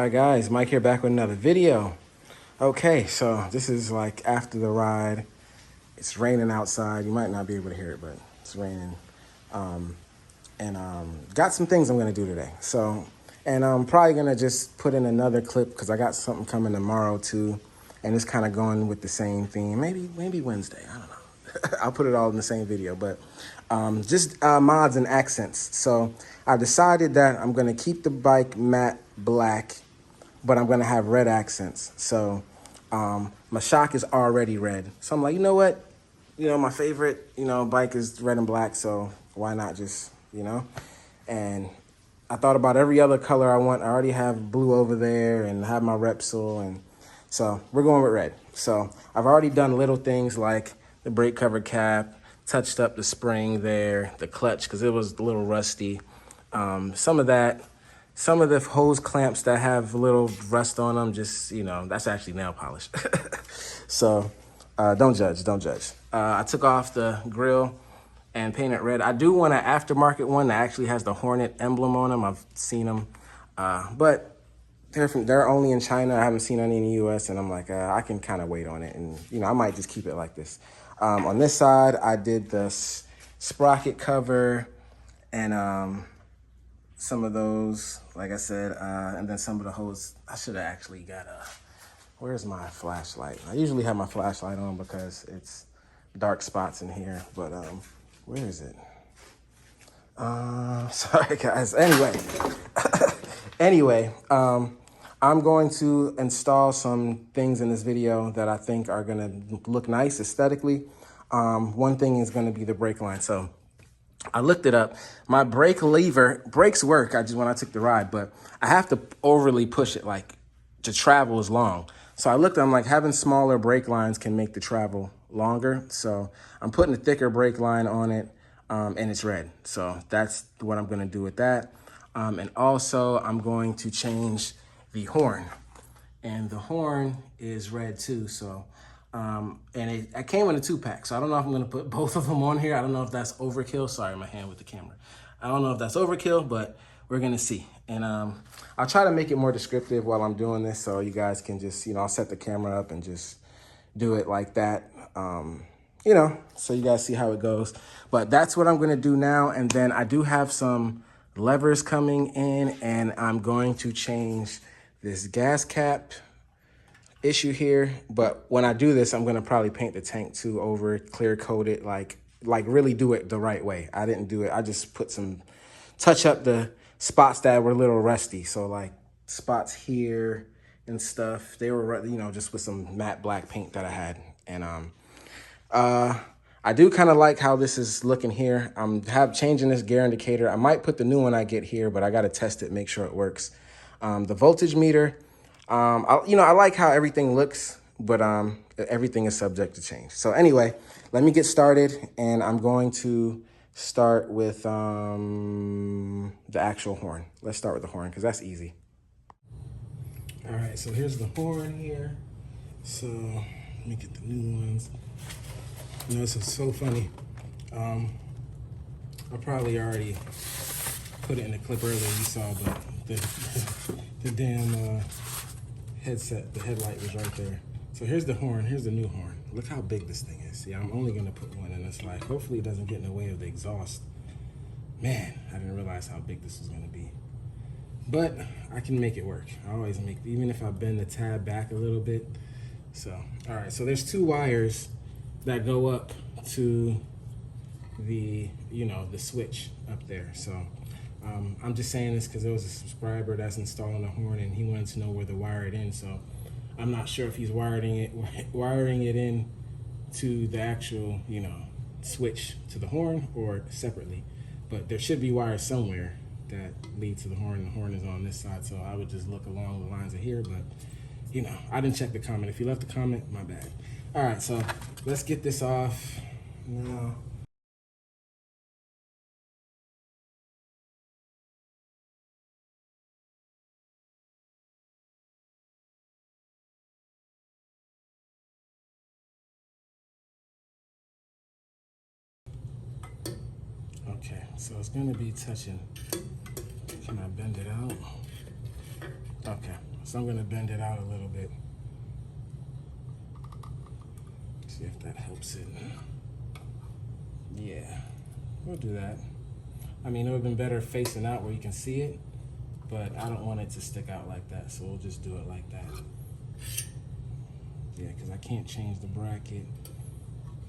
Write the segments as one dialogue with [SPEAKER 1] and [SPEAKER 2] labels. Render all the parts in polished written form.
[SPEAKER 1] Alright guys, Mike here back with another video. Okay, so this is like after the ride. It's raining outside. You might not be able to hear it, but it's raining. Got some things I'm gonna do today. So, and I'm probably gonna just put in another clip because I got something coming tomorrow too. And it's kind of going with the same theme. Maybe Wednesday, I don't know. I'll put it all in the same video, but just mods and accents. So I've decided that I'm gonna keep the bike matte black, but I'm gonna have red accents. So my shock is already red. So I'm like, you know what? My favorite, bike is red and black. So why not just, And I thought about every other color I want. I already have blue over there and have my Repsol. And so we're going with red. So I've already done little things like the brake cover cap, touched up the spring there, the clutch, because it was a little rusty. Some of the hose clamps that have a little rust on them, just, that's actually nail polish. So don't judge. I took off the grill and painted red. I do want an aftermarket one that actually has the Hornet emblem on them. I've seen them, but they're only in China. I haven't seen any in the US, and I'm like, I can kind of wait on it. And, I might just keep it like this. On this side, I did the sprocket cover and some of those, like I said, and then some of the hose. I should have actually got where's my flashlight? I usually have my flashlight on because it's dark spots in here, but where is it? Sorry guys. Anyway, I'm going to install some things in this video that I think are gonna look nice aesthetically. One thing is gonna be the brake line. So I looked it up. My brake lever, brakes work when I took the ride, but I have to overly push it like to travel as long. So I looked, I'm like, having smaller brake lines can make the travel longer. So I'm putting a thicker brake line on it, and it's red. So that's what I'm gonna do with that. And also I'm going to change the horn. And the horn is red too, so. I came in a 2-pack, so I don't know if I'm gonna put both of them on here. I don't know if that's overkill. Sorry, my hand with the camera. I don't know if that's overkill, but we're gonna see. And I'll try to make it more descriptive while I'm doing this, so you guys can just, I'll set the camera up and just do it like that, so you guys see how it goes. But that's what I'm gonna do now. And then I do have some levers coming in, and I'm going to change this gas cap issue here. But when I do this, I'm gonna probably paint the tank too over, clear coat it, like really do it the right way. I didn't do it. I just touch up the spots that were a little rusty. So like spots here and stuff, they were, just with some matte black paint that I had. And I do kind of like how this is looking here. I'm changing this gear indicator. I might put the new one I get here, but I got to test it, make sure it works. The voltage meter, I like how everything looks, but everything is subject to change. So anyway, let me get started, and I'm going to start with the actual horn. Let's start with the horn because that's easy. All right, so here's the horn here. So let me get the new ones. This is so funny. I probably already put it in the clip earlier you saw, but the damn headset, the headlight was right there. So here's the horn, here's the new horn. Look how big this thing is. See, I'm only gonna put one in this light. Hopefully it doesn't get in the way of the exhaust. Man, I didn't realize how big this was gonna be. But I can make it work. I always even if I bend the tab back a little bit. So, all right, so there's 2 wires that go up to the, the switch up there. So I'm just saying this because there was a subscriber that's installing the horn, and he wanted to know where to wire it in. So I'm not sure if he's wiring it in to the actual, switch to the horn or separately. But there should be wires somewhere that lead to the horn. The horn is on this side, so I would just look along the lines of here. But, I didn't check the comment. If you left a comment, my bad. All right, so let's get this off now. Okay, so it's gonna be touching. Can I bend it out? Okay, so I'm gonna bend it out a little bit. See if that helps it. Yeah, we'll do that. I mean, it would have been better facing out where you can see it, but I don't want it to stick out like that, so we'll just do it like that. Yeah, because I can't change the bracket.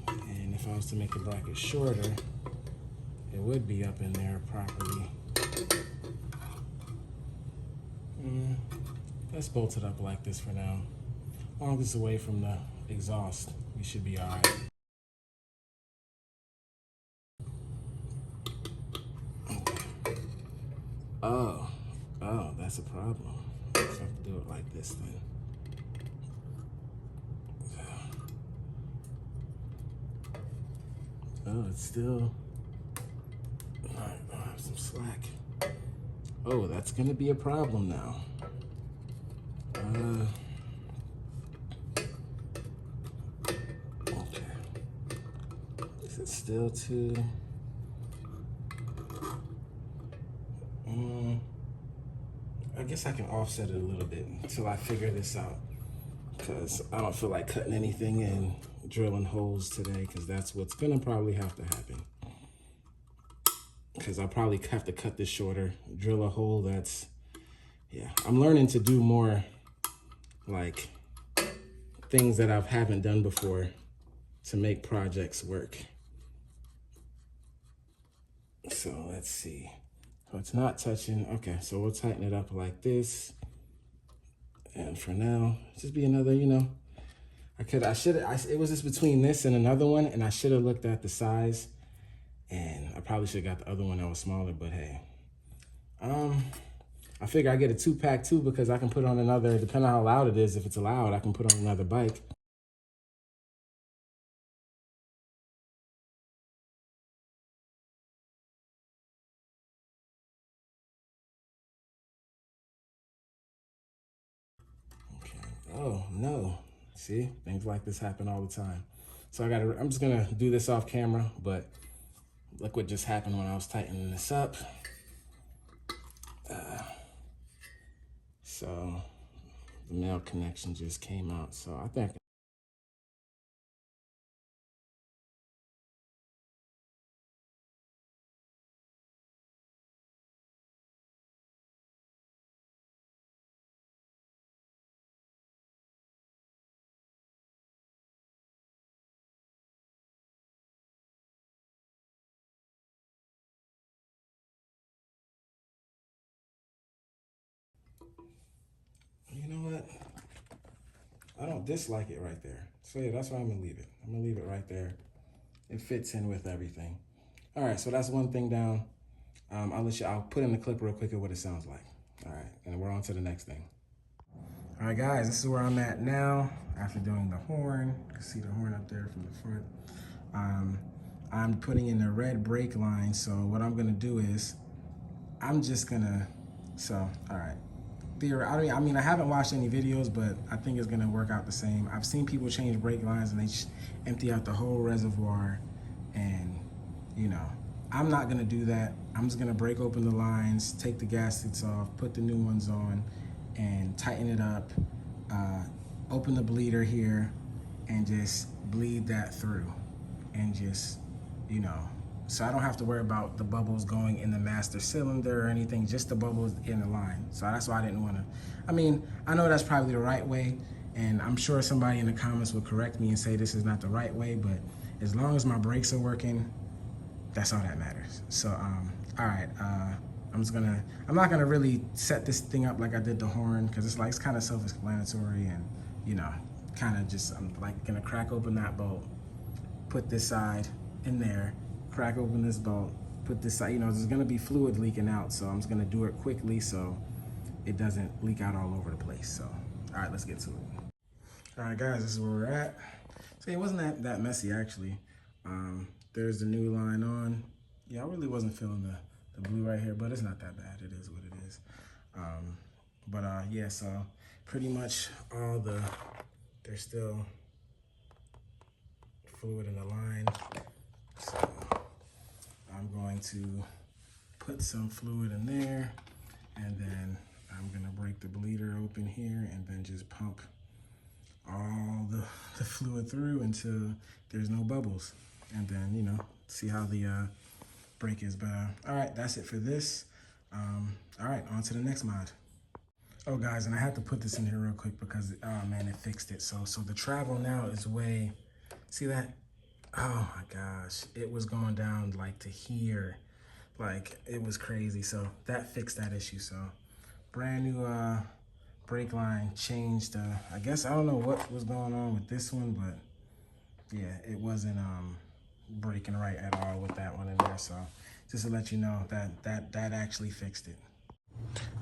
[SPEAKER 1] And if I was to make the bracket shorter, it would be up in there properly. Let's bolt it up like this for now. As long as it's away from the exhaust, we should be all right. Oh, that's a problem. I have to do it like this then. Oh, it's still, all right, I have some slack. Oh, that's gonna be a problem now. Okay. Is it still too? I guess I can offset it a little bit until I figure this out, because I don't feel like cutting anything and drilling holes today, because that's what's gonna probably have to happen. Because I'll probably have to cut this shorter, drill a hole. That's, yeah, I'm learning to do more like things that I haven't done before to make projects work. So let's see. So it's not touching. Okay, so we'll tighten it up like this. And for now, just be another, you know, it was just between this and another one, and I should have looked at the size, and I probably should have got the other one that was smaller, but hey. I figure I get a 2-pack too, because I can put on another, depending on how loud it is, if it's loud, I can put on another bike. Okay. Oh no. See, things like this happen all the time. So I'm just gonna do this off camera, but look what just happened when I was tightening this up. So the male connection just came out. So I think, you know what? I don't dislike it right there. So yeah, that's why I'm gonna leave it. I'm gonna leave it right there. It fits in with everything. All right, so that's one thing down. I'll put in the clip real quick of what it sounds like. All right, and we're on to the next thing. All right, guys, this is where I'm at now after doing the horn. You can see the horn up there from the front. I'm putting in the red brake line, so what I'm gonna do is, I'm just gonna, all right. I mean, I haven't watched any videos, but I think it's gonna work out the same. I've seen people change brake lines and they empty out the whole reservoir, and you know, I'm not gonna do that. I'm just gonna break open the lines, take the gaskets off, put the new ones on, and tighten it up, open the bleeder here, and just bleed that through, and just, you know, so I don't have to worry about the bubbles going in the master cylinder or anything, just the bubbles in the line. So that's why I didn't want to, I mean, I know that's probably the right way, and I'm sure somebody in the comments will correct me and say this is not the right way, but as long as my brakes are working, that's all that matters. So, all right, I'm not gonna really set this thing up like I did the horn, because it's kind of self-explanatory, and you know, kind of just, I'm like gonna crack open that bolt, put this side in there, crack open this bolt, put this side, you know, there's gonna be fluid leaking out, so I'm just gonna do it quickly so it doesn't leak out all over the place. So, all right, let's get to it. All right, guys, this is where we're at. So it wasn't that messy, actually. There's the new line on. Yeah, I really wasn't feeling the blue right here, but it's not that bad. It is what it is. Yeah, so pretty much there's still fluid in the line. So I'm going to put some fluid in there, and then I'm gonna break the bleeder open here and then just pump all the fluid through until there's no bubbles. And then, you know, see how the break is. But all right, that's it for this. All right, on to the next mod. Oh guys, and I had to put this in here real quick because, oh man, it fixed it. So the travel now is way, see that? Oh my gosh, it was going down like to here. Like it was crazy. So that fixed that issue. So brand new brake line changed. I guess I don't know what was going on with this one, but yeah, it wasn't braking right at all with that one in there. So just to let you know that actually fixed it.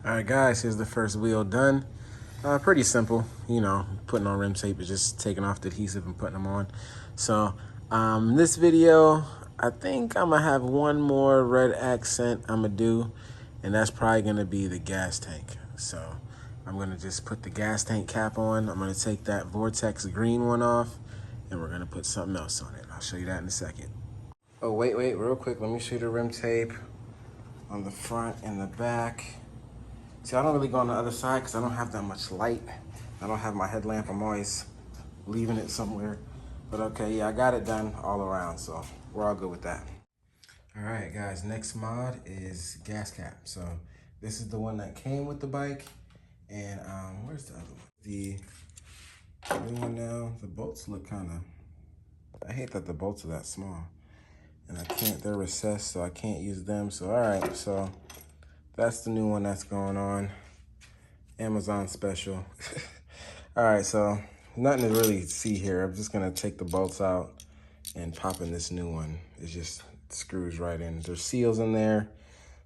[SPEAKER 1] All right, guys, here's the first wheel done. Pretty simple, you know, putting on rim tape is just taking off the adhesive and putting them on. So this video, I think I'm gonna have one more red accent I'm gonna do, and that's probably gonna be the gas tank. So I'm gonna just put the gas tank cap on. I'm gonna take that Vortex green one off, and we're gonna put something else on it. I'll show you that in a second. Oh, wait, real quick. Let me show you the rim tape on the front and the back. See, I don't really go on the other side because I don't have that much light. I don't have my headlamp. I'm always leaving it somewhere. But okay, yeah, I got it done all around, so we're all good with that. All right, guys, next mod is gas cap. So this is the one that came with the bike. And where's the other one? The new one now, the bolts look kind of, I hate that the bolts are that small. And I can't, they're recessed, so I can't use them. So all right, so that's the new one that's going on. Amazon special. All right, so nothing to really see here. I'm just gonna take the bolts out and pop in this new one. It just screws right in. There's seals in there.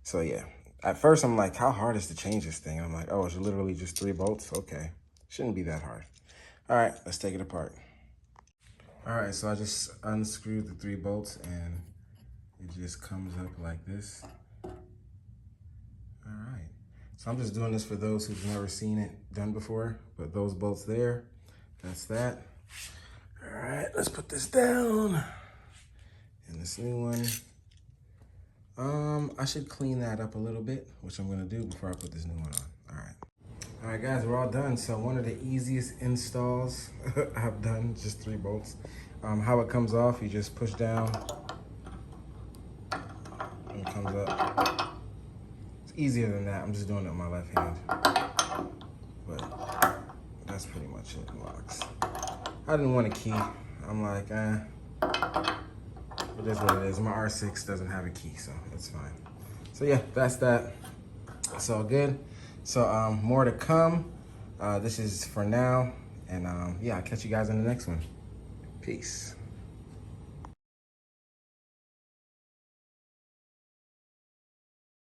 [SPEAKER 1] So yeah, at first I'm like, how hard is to change this thing? I'm like, oh, it's literally just 3 bolts? Okay, shouldn't be that hard. All right, let's take it apart. All right, so I just unscrewed the 3 bolts and it just comes up like this. All right, so I'm just doing this for those who've never seen it done before, but those bolts there, that's that. All right, let's put this down. And this new one, I should clean that up a little bit, which I'm gonna do before I put this new one on. All right, guys, we're all done. So one of the easiest installs I've done, just 3 bolts. How it comes off, you just push down, and it comes up. Easier than that. I'm just doing it with my left hand. But that's pretty much it. It locks. I didn't want a key. I'm like, it is what it is. My R6 doesn't have a key, so it's fine. So yeah, that's that. It's all good. So more to come. This is for now. And yeah, I'll catch you guys in the next one. Peace.